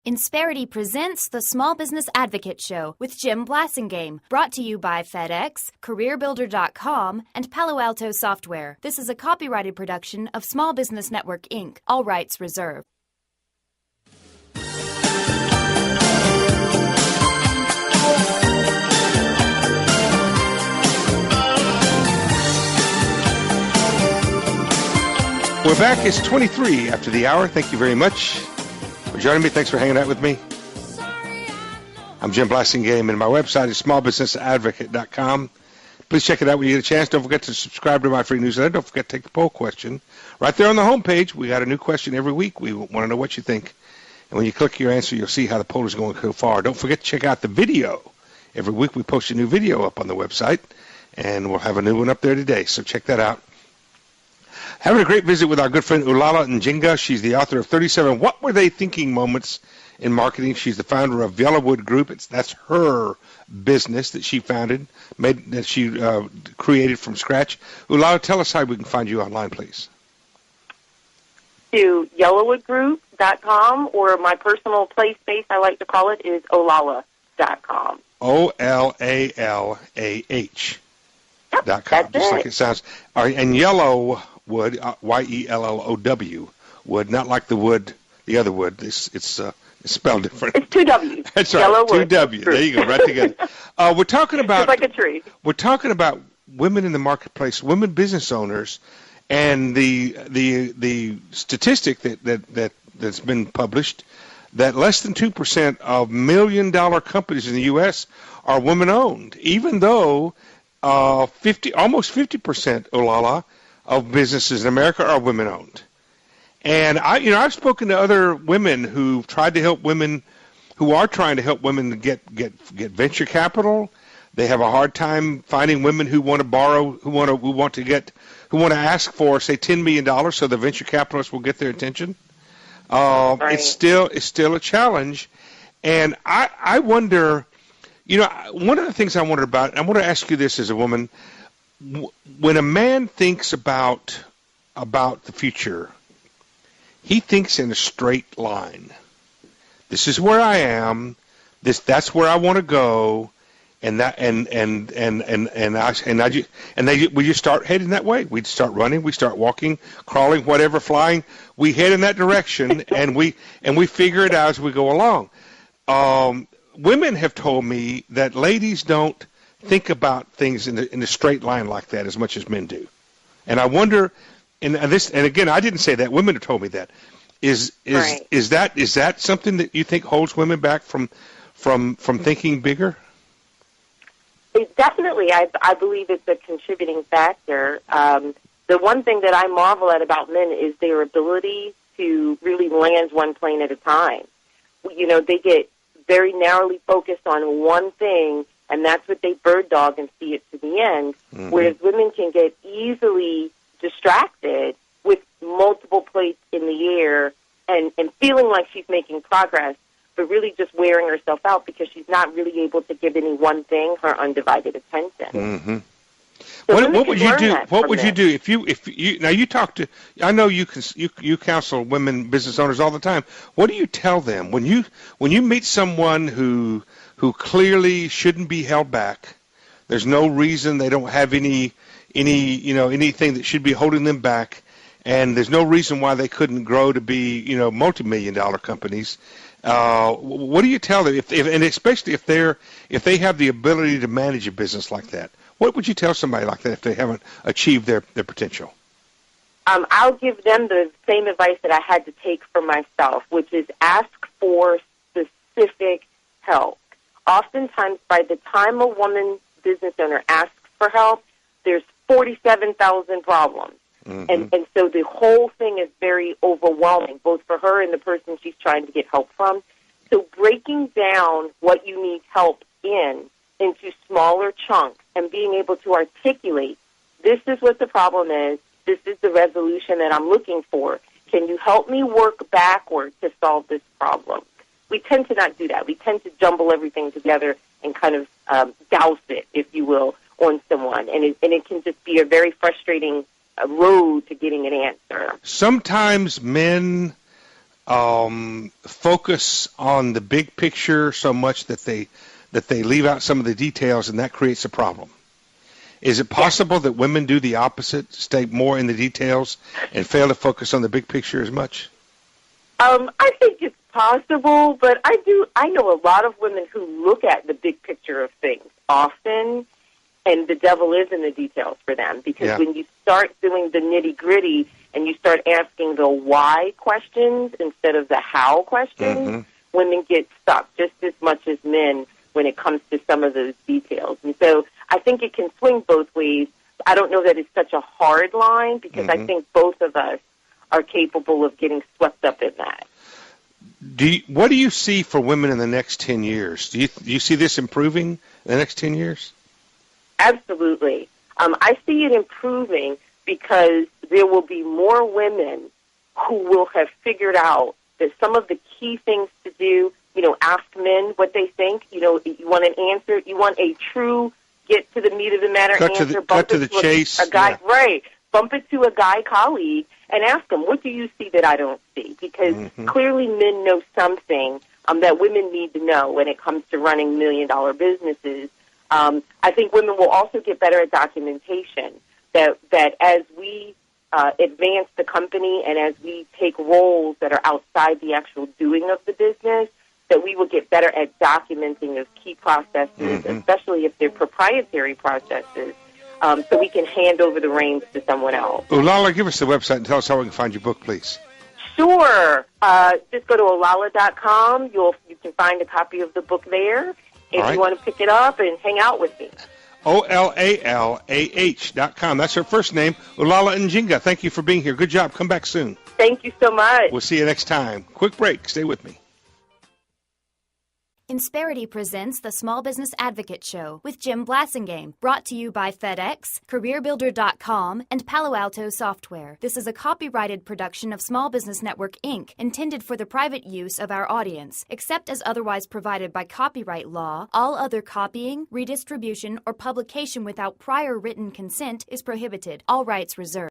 Insperity presents the Small Business Advocate Show with Jim Blasingame, brought to you by FedEx, CareerBuilder.com, and Palo Alto Software. This is a copyrighted production of Small Business Network, Inc., all rights reserved. We're back. It's 23 after the hour. Thank you very much for joining me. Thanks for hanging out with me. I'm Jim Blasingame, and my website is smallbusinessadvocate.com. Please check it out when you get a chance. Don't forget to subscribe to my free newsletter. Don't forget to take the poll question. Right there on the homepage, we got a new question every week. We want to know what you think. And when you click your answer, you'll see how the poll is going so far. Don't forget to check out the video. Every week we post a new video up on the website, and we'll have a new one up there today. So check that out. Having a great visit with our good friend Olalah Njenga. She's the author of 37 What Were They Thinking Moments in Marketing. She's the founder of Yellowwood Group. That's her business that she founded, that she created from scratch. Olalah, tell us how we can find you online, please. To yellowwoodgroup.com, or my personal play space, I like to call it, is olalah.com. Olalah.com. Yep, just like it sounds. All right, and Yellowwood, Yellow, wood, not like the wood, the other wood. It's spelled different. It's two W's. That's right, Yellowwood. two W. There you go, right together. We're talking about just like a tree. We're talking about women in the marketplace, women business owners, and the statistic that's been published that less than 2% of $1 million companies in the U.S. are women-owned, even though almost 50%, Olalah, of businesses in America are women-owned. And I've spoken to other women who've tried to help women, who are trying to help women get venture capital. They have a hard time finding women who want to borrow, who want to ask for, say, $10 million, so the venture capitalists will get their attention. Right. It's still a challenge, and I wonder. One of the things I wondered about, and I want to ask you this as a woman, when a man thinks about the future, he thinks in a straight line. This is where I am. That's where I want to go, we just start heading that way. We'd start running, we start walking, crawling, whatever, flying. We head in that direction, and we figure it out as we go along. Women have told me that ladies don't think about things in a straight line like that as much as men do, and I wonder. And again, I didn't say that. Women have told me that. Is that something that you think holds women back from thinking bigger? Definitely, I believe it's a contributing factor. The one thing that I marvel at about men is their ability to really land one plane at a time. They get very narrowly focused on one thing, and that's what they bird dog and see it to the end, whereas women can get easily distracted with multiple plates in the air and feeling like she's making progress, but really just wearing herself out because she's not really able to give any one thing her undivided attention. Mm-hmm. So what would you do? What would you do if you now you talk to? I know you counsel women business owners all the time. What do you tell them when you meet someone who clearly shouldn't be held back? There's no reason, they don't have anything that should be holding them back, and there's no reason why they couldn't grow to be multi-million-dollar companies. What do you tell them, and especially if they have the ability to manage a business like that? What would you tell somebody like that if they haven't achieved their potential? I'll give them the same advice that I had to take for myself, which is ask for specific help. Oftentimes, by the time a woman business owner asks for help, there's 47,000 problems. Mm-hmm. And so the whole thing is very overwhelming, both for her and the person she's trying to get help from. So breaking down what you need help into smaller chunks and being able to articulate, this is what the problem is, this is the resolution that I'm looking for. Can you help me work backward to solve this problem? We tend to not do that. We tend to jumble everything together and kind of douse it, if you will, on someone. And it can just be a very frustrating road to getting an answer. Sometimes men focus on the big picture so much that they leave out some of the details, and that creates a problem. Is it possible that women do the opposite, stay more in the details, and fail to focus on the big picture as much? I think it's possible, but I know a lot of women who look at the big picture of things often, and the devil is in the details for them, because when you start doing the nitty-gritty and you start asking the why questions instead of the how questions, women get stuck just as much as men when it comes to some of those details. And so I think it can swing both ways. I don't know that it's such a hard line, because I think both of us are capable of getting swept up in that. What do you see for women in the next 10 years? Do you see this improving in the next 10 years? Absolutely. I see it improving because there will be more women who will have figured out that some of the key things to do, ask men what they think. You want an answer. You want a true get to the meat of the matter answer. Cut to the chase. A guy, right. Bump it to a guy colleague and ask him, what do you see that I don't see? Because clearly men know something that women need to know when it comes to running million-dollar businesses. I think women will also get better at documentation, that as we advance the company and as we take roles that are outside the actual doing of the business, that we will get better at documenting those key processes, especially if they're proprietary processes, so we can hand over the reins to someone else. Olalah, give us the website and tell us how we can find your book, please. Sure. Just go to olalah.com. You can find a copy of the book there if you want to pick it up and hang out with me. OLALAH.com. That's her first name, Olalah Njenga. Thank you for being here. Good job. Come back soon. Thank you so much. We'll see you next time. Quick break. Stay with me. Insperity presents the Small Business Advocate Show with Jim Blasingame, brought to you by FedEx, CareerBuilder.com, and Palo Alto Software. This is a copyrighted production of Small Business Network, Inc., intended for the private use of our audience. Except as otherwise provided by copyright law, all other copying, redistribution, or publication without prior written consent is prohibited. All rights reserved.